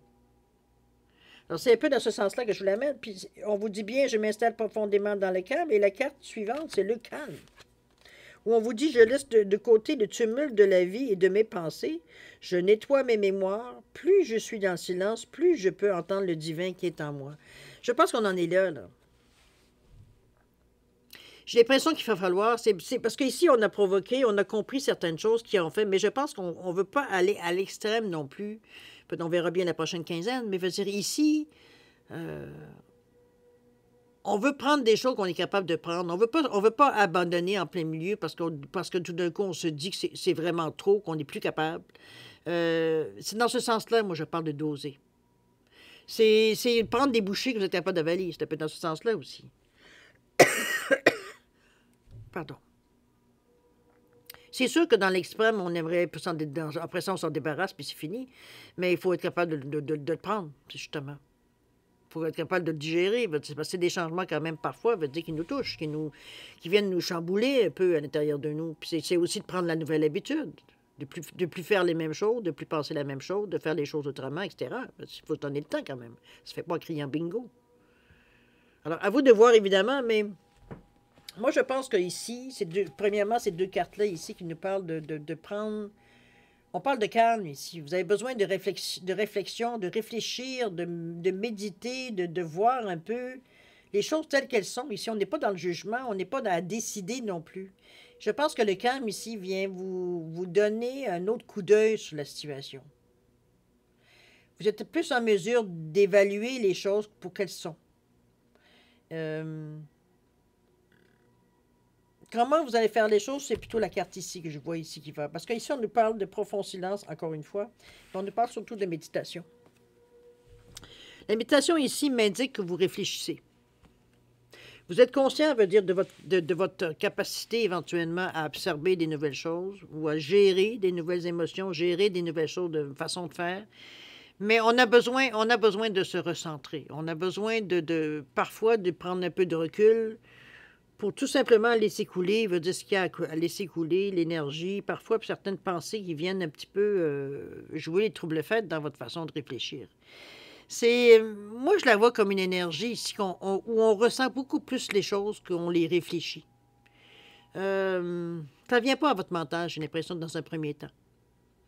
A: Alors, c'est un peu dans ce sens-là que je vous l'amène. Puis, on vous dit bien, je m'installe profondément dans le calme. Et la carte suivante, c'est le calme. Où on vous dit, je laisse de côté le tumulte de la vie et de mes pensées. Je nettoie mes mémoires. Plus je suis dans le silence, plus je peux entendre le divin qui est en moi. Je pense qu'on en est là. J'ai l'impression qu'il va falloir, c'est parce qu'ici, on a provoqué, on a compris certaines choses qui ont fait, mais je pense qu'on ne veut pas aller à l'extrême non plus. On verra bien la prochaine quinzaine, mais ici, on veut prendre des choses qu'on est capable de prendre. On veut pas abandonner en plein milieu parce que tout d'un coup, on se dit que c'est vraiment trop, qu'on n'est plus capable. C'est dans ce sens-là, moi, je parle de doser. C'est prendre des bouchées que vous êtes capable d'avaler. C'est un peu dans ce sens-là aussi. Pardon. C'est sûr que dans l'extrême, on aimerait, après ça, on s'en débarrasse, puis c'est fini. Mais il faut être capable de le prendre, justement. Il faut être capable de le digérer. Parce que c'est des changements, quand même, parfois, qui nous touchent, qui viennent nous chambouler un peu à l'intérieur de nous. Puis c'est aussi de prendre la nouvelle habitude, de plus faire les mêmes choses, de plus penser la même chose, de faire les choses autrement, etc. Il faut donner le temps, quand même. Ça ne fait pas crier en bingo. Alors, à vous de voir, évidemment, mais Moi, je pense que ici, premièrement, ces deux cartes-là ici qui nous parlent de prendre... On parle de calme ici. Vous avez besoin de réflexion, de réfléchir, de méditer, de voir un peu les choses telles qu'elles sont. Ici, on n'est pas dans le jugement, on n'est pas dans à décider non plus. Je pense que le calme ici vient vous donner un autre coup d'œil sur la situation. Vous êtes plus en mesure d'évaluer les choses pour qu'elles sont. Comment vous allez faire les choses, c'est plutôt la carte ici que je vois ici qui va. Parce qu'ici, on nous parle de profond silence, encore une fois. On nous parle surtout de méditation. La méditation ici m'indique que vous réfléchissez. Vous êtes conscient, veut dire, de votre capacité éventuellement à absorber des nouvelles choses ou à gérer des nouvelles émotions, gérer des nouvelles choses de façon de faire. Mais on a besoin de se recentrer. On a besoin parfois de prendre un peu de recul pour tout simplement laisser couler, veut dire ce qu'il y a à laisser couler, l'énergie, parfois certaines pensées qui viennent un petit peu jouer les troubles-fêtes dans votre façon de réfléchir. Moi, je la vois comme une énergie ici où on ressent beaucoup plus les choses qu'on les réfléchit. Ça ne vient pas à votre mental, j'ai l'impression, dans un premier temps.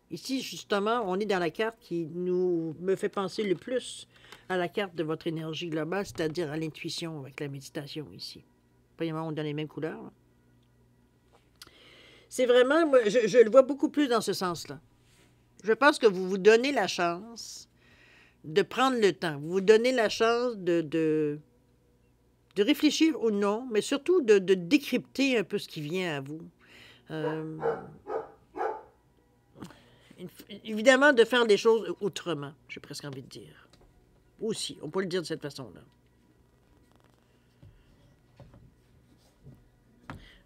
A: Ici, justement, on est dans la carte qui me fait penser le plus à la carte de votre énergie globale, c'est-à-dire à l'intuition avec la méditation ici. Premièrement, on donne les mêmes couleurs. C'est vraiment, moi, je le vois beaucoup plus dans ce sens-là. Je pense que vous vous donnez la chance de prendre le temps. Vous vous donnez la chance de réfléchir ou non, mais surtout de décrypter un peu ce qui vient à vous. Évidemment, de faire les choses autrement, j'ai presque envie de dire. Aussi, on peut le dire de cette façon-là.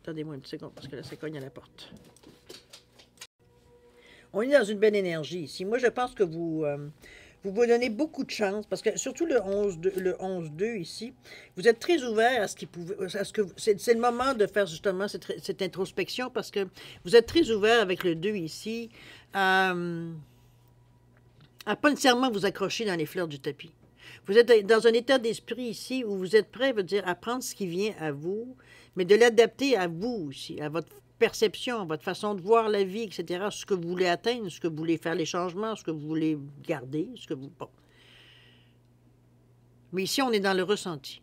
A: Attendez-moi une seconde, parce que là, ça cogne à la porte. On est dans une belle énergie ici. Moi, je pense que vous vous donnez beaucoup de chance, parce que surtout le 11-2 ici, vous êtes très ouvert à ce que c'est le moment de faire justement cette introspection, parce que vous êtes très ouvert avec le 2 ici à pas nécessairement vous accrocher dans les fleurs du tapis. Vous êtes dans un état d'esprit ici où vous êtes prêt, veut dire, à prendre ce qui vient à vous, mais de l'adapter à vous aussi, à votre perception, à votre façon de voir la vie, etc., ce que vous voulez atteindre, ce que vous voulez faire les changements, ce que vous voulez garder, ce que vous... Bon. Mais ici, on est dans le ressenti.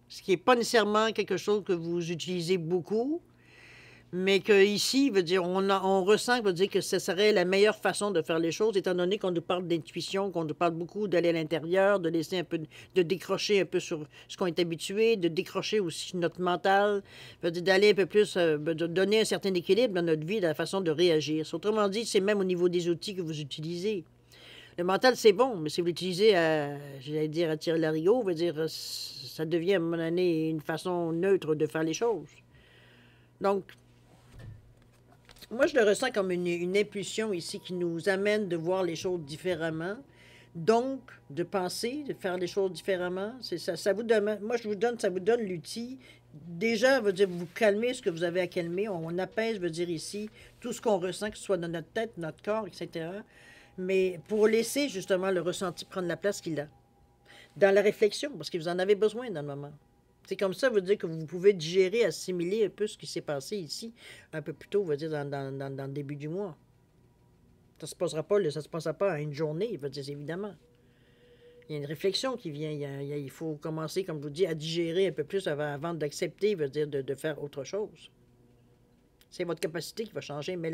A: Ce qui n'est pas nécessairement quelque chose que vous utilisez beaucoup, mais qu'ici, veut dire, on ressent, veut dire que ce serait la meilleure façon de faire les choses, étant donné qu'on nous parle d'intuition, qu'on nous parle beaucoup d'aller à l'intérieur, de laisser un peu, de décrocher un peu sur ce qu'on est habitué, de décrocher aussi notre mental, veut dire d'aller un peu plus, de donner un certain équilibre dans notre vie, dans la façon de réagir. Autrement dit, c'est même au niveau des outils que vous utilisez. Le mental, c'est bon, mais si vous l'utilisez j'allais dire, à tirer l'arigot, veut dire, ça devient à un moment donné une façon neutre de faire les choses. Donc, moi, je le ressens comme une impulsion ici qui nous amène de voir les choses différemment. Donc, de penser, de faire les choses différemment. C'est ça, ça vous donne, moi, ça vous donne l'outil. Déjà, veut dire, vous calmez ce que vous avez à calmer. On apaise, veut dire ici, tout ce qu'on ressent, que ce soit dans notre tête, notre corps, etc. Mais pour laisser justement le ressenti prendre la place qu'il a. Dans la réflexion, parce que vous en avez besoin dans le moment. C'est comme ça, veut dire que vous pouvez digérer, assimiler un peu ce qui s'est passé ici, un peu plus tôt, veut dire, dans le début du mois. Ça ne se passera pas à une journée, veut dire, évidemment. Il y a une réflexion qui vient. Il faut commencer, comme je vous dis, à digérer un peu plus avant d'accepter, veut dire, de faire autre chose. C'est votre capacité qui va changer, mais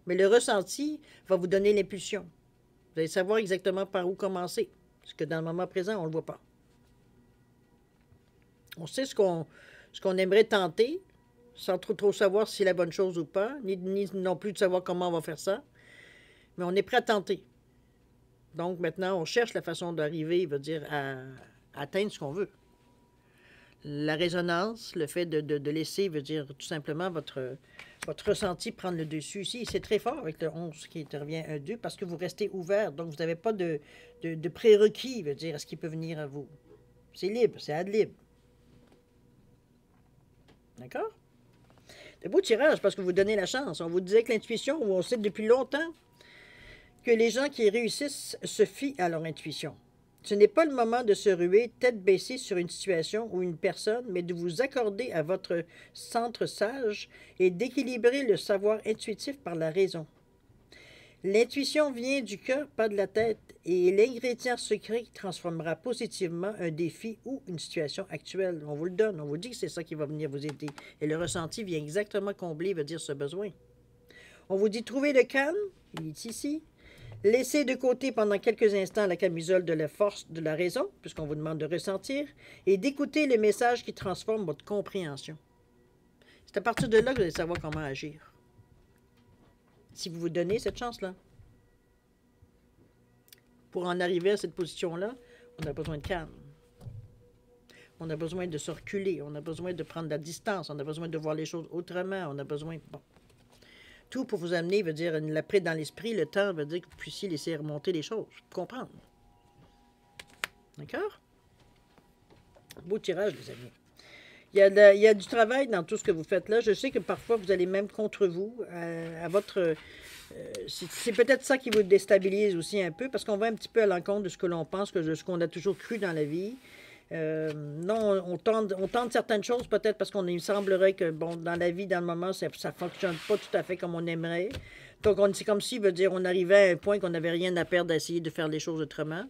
A: le ressenti va vous donner l'impulsion. Vous allez savoir exactement par où commencer, parce que dans le moment présent, on ne le voit pas. On sait ce qu'on aimerait tenter, sans trop savoir si c'est la bonne chose ou pas, ni non plus de savoir comment on va faire ça. Mais on est prêt à tenter. Donc maintenant, on cherche la façon d'arriver, veut dire, à atteindre ce qu'on veut. La résonance, le fait de laisser, veut dire, tout simplement votre ressenti prendre le dessus ici. C'est très fort avec le 11 qui revient 1-2 parce que vous restez ouvert. Donc vous n'avez pas de prérequis, veut dire, à ce qui peut venir à vous. C'est libre, c'est ad libre. D'accord? De beau tirage parce que vous donnez la chance. On vous disait que l'intuition, on sait depuis longtemps que les gens qui réussissent se fient à leur intuition. Ce n'est pas le moment de se ruer tête baissée sur une situation ou une personne, mais de vous accorder à votre centre sage et d'équilibrer le savoir intuitif par la raison. L'intuition vient du cœur, pas de la tête, et est l'ingrédient secret qui transformera positivement un défi ou une situation actuelle. On vous le donne, on vous dit que c'est ça qui va venir vous aider. Et le ressenti vient exactement combler, veut dire ce besoin. On vous dit trouver le calme, il est ici. Laissez de côté pendant quelques instants la camisole de la force de la raison, puisqu'on vous demande de ressentir, et d'écouter le message qui transforme votre compréhension. C'est à partir de là que vous allez savoir comment agir. Si vous vous donnez cette chance-là. Pour en arriver à cette position-là, on a besoin de calme. On a besoin de se reculer, on a besoin de prendre de la distance, on a besoin de voir les choses autrement, on a besoin... Bon. Tout pour vous amener, veut dire, l'après dans l'esprit, le temps veut dire que vous puissiez laisser remonter les choses, comprendre. D'accord? Beau tirage, les amis. Il y a du travail dans tout ce que vous faites là. Je sais que parfois, vous allez même contre vous, à votre... c'est peut-être ça qui vous déstabilise aussi un peu, parce qu'on va un petit peu à l'encontre de ce que l'on pense, de ce qu'on a toujours cru dans la vie. Non, on tente certaines choses peut-être parce qu'il semblerait que, bon, dans la vie, dans le moment, ça ne fonctionne pas tout à fait comme on aimerait. Donc, c'est comme si, veut dire, on arrivait à un point qu'on n'avait rien à perdre d'essayer de faire les choses autrement.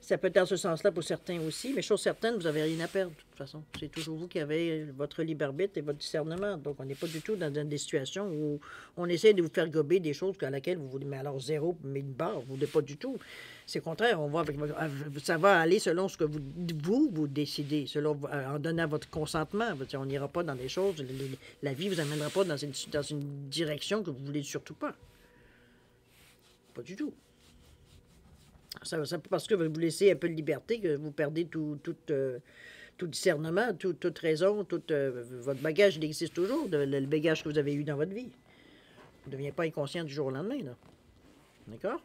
A: Ça peut être dans ce sens-là pour certains aussi, mais chose certaine, vous n'avez rien à perdre, de toute façon. C'est toujours vous qui avez votre libre arbitre et votre discernement. Donc, on n'est pas du tout dans des situations où on essaie de vous faire gober des choses à laquelle vous voulez, mais alors zéro, mais une barre, vous ne voulez pas du tout. C'est le contraire, on va avec, ça va aller selon ce que vous décidez, selon, en donnant votre consentement. On n'ira pas dans des choses, la vie ne vous amènera pas dans une direction que vous ne voulez surtout pas. Pas du tout. Ça, parce que vous laissez un peu de liberté que vous perdez tout discernement, toute raison, votre bagage, il existe toujours, le bagage que vous avez eu dans votre vie. Vous ne devenez pas inconscient du jour au lendemain, là. D'accord?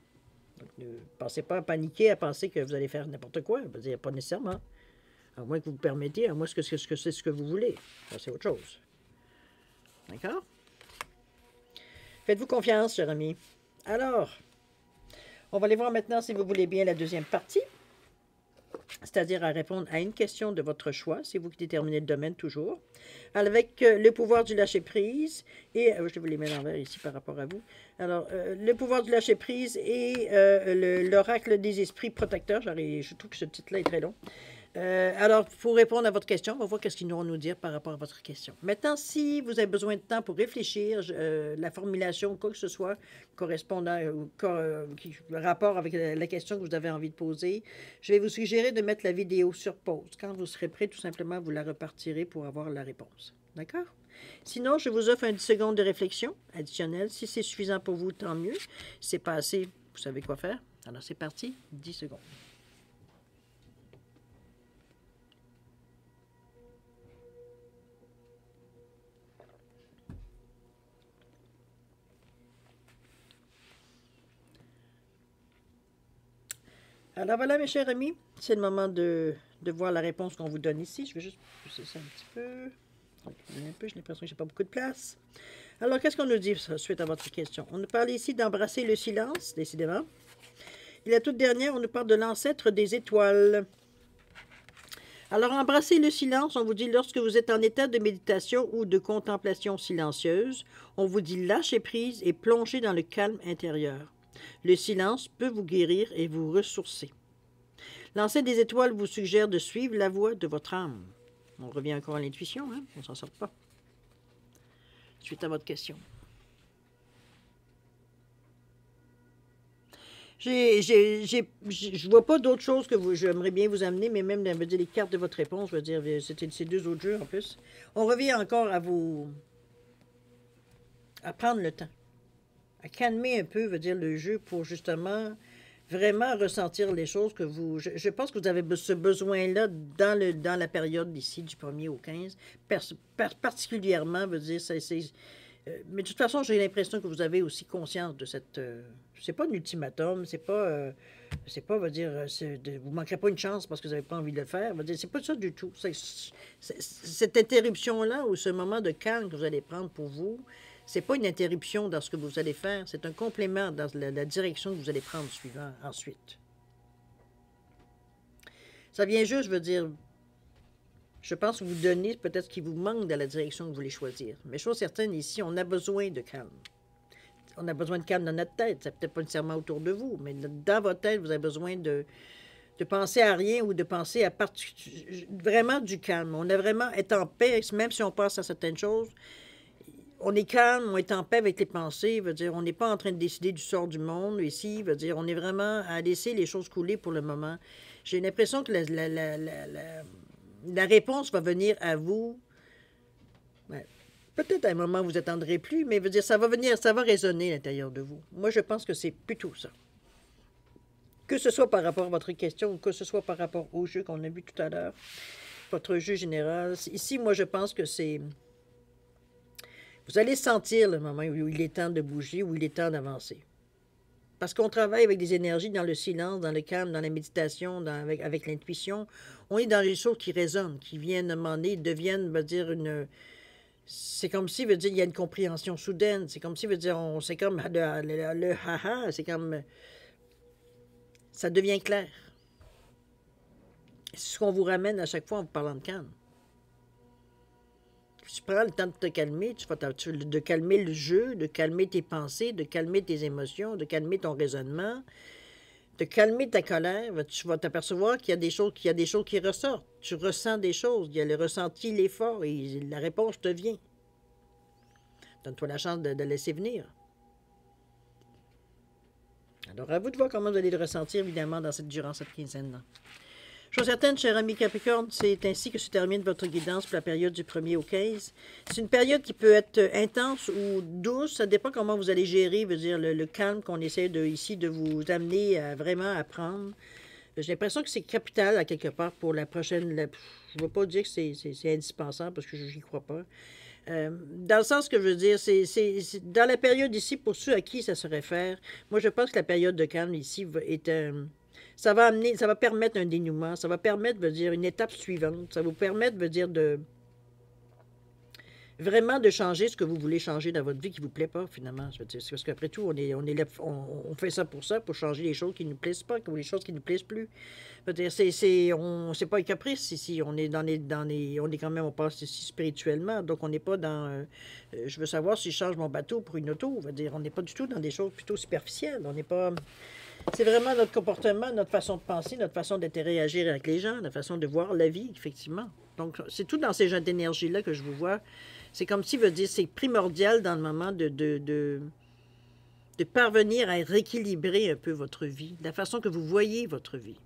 A: Donc, ne pensez pas à paniquer, à penser que vous allez faire n'importe quoi. Je veux dire, pas nécessairement. À moins que vous vous permettiez, à moins que c'est ce que vous voulez. Ça, c'est autre chose. D'accord? Faites-vous confiance, cher ami. Alors... on va aller voir maintenant, si vous voulez bien, la deuxième partie, c'est-à-dire à répondre à une question de votre choix. C'est vous qui déterminez le domaine toujours. Avec le pouvoir du lâcher-prise et... je vais vous les mettre en vert ici par rapport à vous. Alors, le pouvoir du lâcher-prise et l'oracle des esprits protecteurs. Je trouve que ce titre-là est très long. Alors, pour répondre à votre question, on va voir ce qu'ils vont nous dire par rapport à votre question. Maintenant, si vous avez besoin de temps pour réfléchir, la formulation, quoi que ce soit, correspondant, rapport avec la question que vous avez envie de poser, je vais vous suggérer de mettre la vidéo sur pause. Quand vous serez prêt, tout simplement, vous la repartirez pour avoir la réponse. D'accord? Sinon, je vous offre un 10 secondes de réflexion additionnelle. Si c'est suffisant pour vous, tant mieux. Si ce n'est pas assez, vous savez quoi faire. Alors, c'est parti, 10 secondes. Alors voilà, mes chers amis, c'est le moment de voir la réponse qu'on vous donne ici. Je vais juste pousser ça un petit peu. J'ai l'impression que je n'ai pas beaucoup de place. Alors, qu'est-ce qu'on nous dit suite à votre question? On nous parle ici d'embrasser le silence, décidément. Et la toute dernière, on nous parle de l'ancêtre des étoiles. Alors, embrasser le silence, on vous dit lorsque vous êtes en état de méditation ou de contemplation silencieuse, on vous dit lâcher prise et plonger dans le calme intérieur. Le silence peut vous guérir et vous ressourcer. L'ancêtre des étoiles vous suggère de suivre la voie de votre âme. On revient encore à l'intuition, hein? On ne s'en sort pas. Suite à votre question. Je vois pas d'autre chose que j'aimerais bien vous amener, mais même les cartes de votre réponse, je veux dire, c'était ces deux autres jeux en plus. On revient encore à prendre le temps, à calmer un peu, veut dire, le jeu pour justement vraiment ressentir les choses que vous... Je pense que vous avez ce besoin-là dans la période d'ici, du 1er au 15, particulièrement, veut dire, mais de toute façon, j'ai l'impression que vous avez aussi conscience de cette... c'est pas un ultimatum, c'est pas, veut dire, vous ne manquerez pas une chance parce que vous n'avez pas envie de le faire. Veut dire, c'est pas ça du tout. Cette interruption-là ou ce moment de calme que vous allez prendre pour vous, c'est pas une interruption dans ce que vous allez faire, c'est un complément dans la direction que vous allez prendre ensuite. Ça vient juste, je veux dire, je pense vous donner peut-être ce qui vous manque dans la direction que vous voulez choisir. Mais chose certaine, ici, on a besoin de calme. On a besoin de calme dans notre tête. C'est peut-être pas nécessairement autour de vous, mais dans votre tête, vous avez besoin de penser à rien ou de penser à vraiment du calme. On a vraiment être en paix, même si on passe à certaines choses. On est calme, on est en paix avec les pensées. Veut dire, on n'est pas en train de décider du sort du monde ici. Veut dire, on est vraiment à laisser les choses couler pour le moment. J'ai l'impression que la réponse va venir à vous. Ouais. Peut-être à un moment, vous n'attendrez plus, mais veut dire, ça va venir, ça va résonner à l'intérieur de vous. Moi, je pense que c'est plutôt ça. Que ce soit par rapport à votre question ou que ce soit par rapport au jeu qu'on a vu tout à l'heure, votre jeu général. Ici, moi, je pense que c'est... Vous allez sentir le moment où il est temps de bouger, où il est temps d'avancer. Parce qu'on travaille avec des énergies dans le silence, dans le calme, dans la méditation, avec l'intuition. On est dans les choses qui résonnent, qui viennent à un moment donné, deviennent, veut dire, une... C'est comme si, veut dire, il y a une compréhension soudaine. C'est comme si, veut dire, c'est comme le ha-ha, c'est comme... Ça devient clair. C'est ce qu'on vous ramène à chaque fois en vous parlant de calme. Tu prends le temps de te calmer, de calmer le jeu, de calmer tes pensées, de calmer tes émotions, de calmer ton raisonnement, de calmer ta colère. Tu vas t'apercevoir qu'il y a des choses, qui ressortent. Tu ressens des choses. Il y a le ressenti, l'effort, et la réponse te vient. Donne-toi la chance de laisser venir. Alors, à vous de voir comment vous allez le ressentir, évidemment, durant cette quinzaine-là. Chose certaine, cher ami Capricorne, c'est ainsi que se termine votre guidance pour la période du 1er au 15. C'est une période qui peut être intense ou douce, ça dépend comment vous allez gérer, veut dire, le calme qu'on essaie ici de vous amener à vraiment apprendre. J'ai l'impression que c'est capital, à quelque part, pour la prochaine... je ne veux pas dire que c'est indispensable, parce que je n'y crois pas. Dans le sens que je veux dire, c'est dans la période ici, pour ceux à qui ça se réfère, moi je pense que la période de calme ici est ça va permettre un dénouement, ça va permettre, veut dire, une étape suivante, ça va vous permettre, veut dire, vraiment de changer ce que vous voulez changer dans votre vie qui ne vous plaît pas, finalement. Je veux dire, parce qu'après tout, on fait ça, pour changer les choses qui ne nous plaisent pas, les choses qui ne nous plaisent plus. Je veux dire, c'est pas un caprice ici, on est on est quand même, on passe ici spirituellement, donc on n'est pas dans, je veux savoir si je change mon bateau pour une auto, je veux dire, on n'est pas du tout dans des choses plutôt superficielles, on n'est pas... C'est vraiment notre comportement, notre façon de penser, notre façon d'interagir avec les gens, notre façon de voir la vie, effectivement. Donc, c'est tout dans ces genres d'énergie-là que je vous vois. C'est comme si, veut dire, c'est primordial dans le moment de parvenir à rééquilibrer un peu votre vie, la façon que vous voyez votre vie.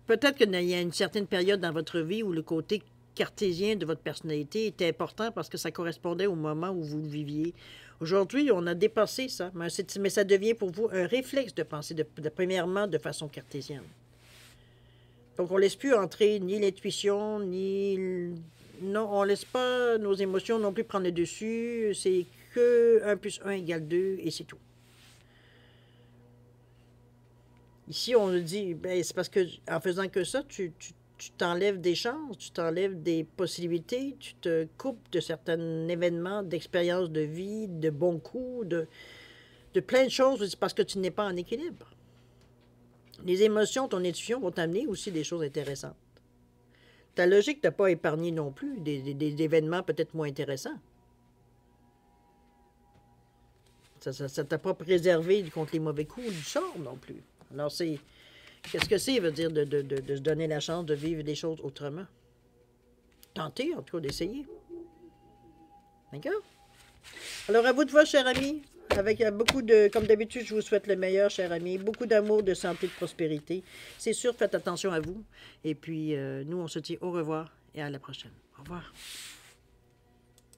A: Peut-être qu'il y a une certaine période dans votre vie où le côté cartésien de votre personnalité était important parce que ça correspondait au moment où vous le viviez. Aujourd'hui, on a dépassé ça, mais ça devient pour vous un réflexe de penser, premièrement, de façon cartésienne. Donc, on ne laisse plus entrer ni l'intuition, non, on ne laisse pas nos émotions non plus prendre le dessus. C'est que 1 plus 1 égale 2 et c'est tout. Ici, on nous dit, ben, c'est parce que en faisant que ça, tu t'enlèves des chances, tu t'enlèves des possibilités, tu te coupes de certains événements, d'expériences de vie, de bons coups, de plein de choses, parce que tu n'es pas en équilibre. Les émotions, ton intuition vont t'amener aussi des choses intéressantes. Ta logique t'a pas épargné non plus des événements peut-être moins intéressants. Ça t'a pas préservé contre les mauvais coups du sort non plus. Alors, qu'est-ce que c'est, veut dire, de se donner la chance de vivre des choses autrement? Tenter, en tout cas, d'essayer. D'accord? Alors, à vous de voir, cher ami. Avec beaucoup de... Comme d'habitude, je vous souhaite le meilleur, cher ami. Beaucoup d'amour, de santé, de prospérité. C'est sûr, faites attention à vous. Et puis, nous, on se dit au revoir et à la prochaine. Au revoir.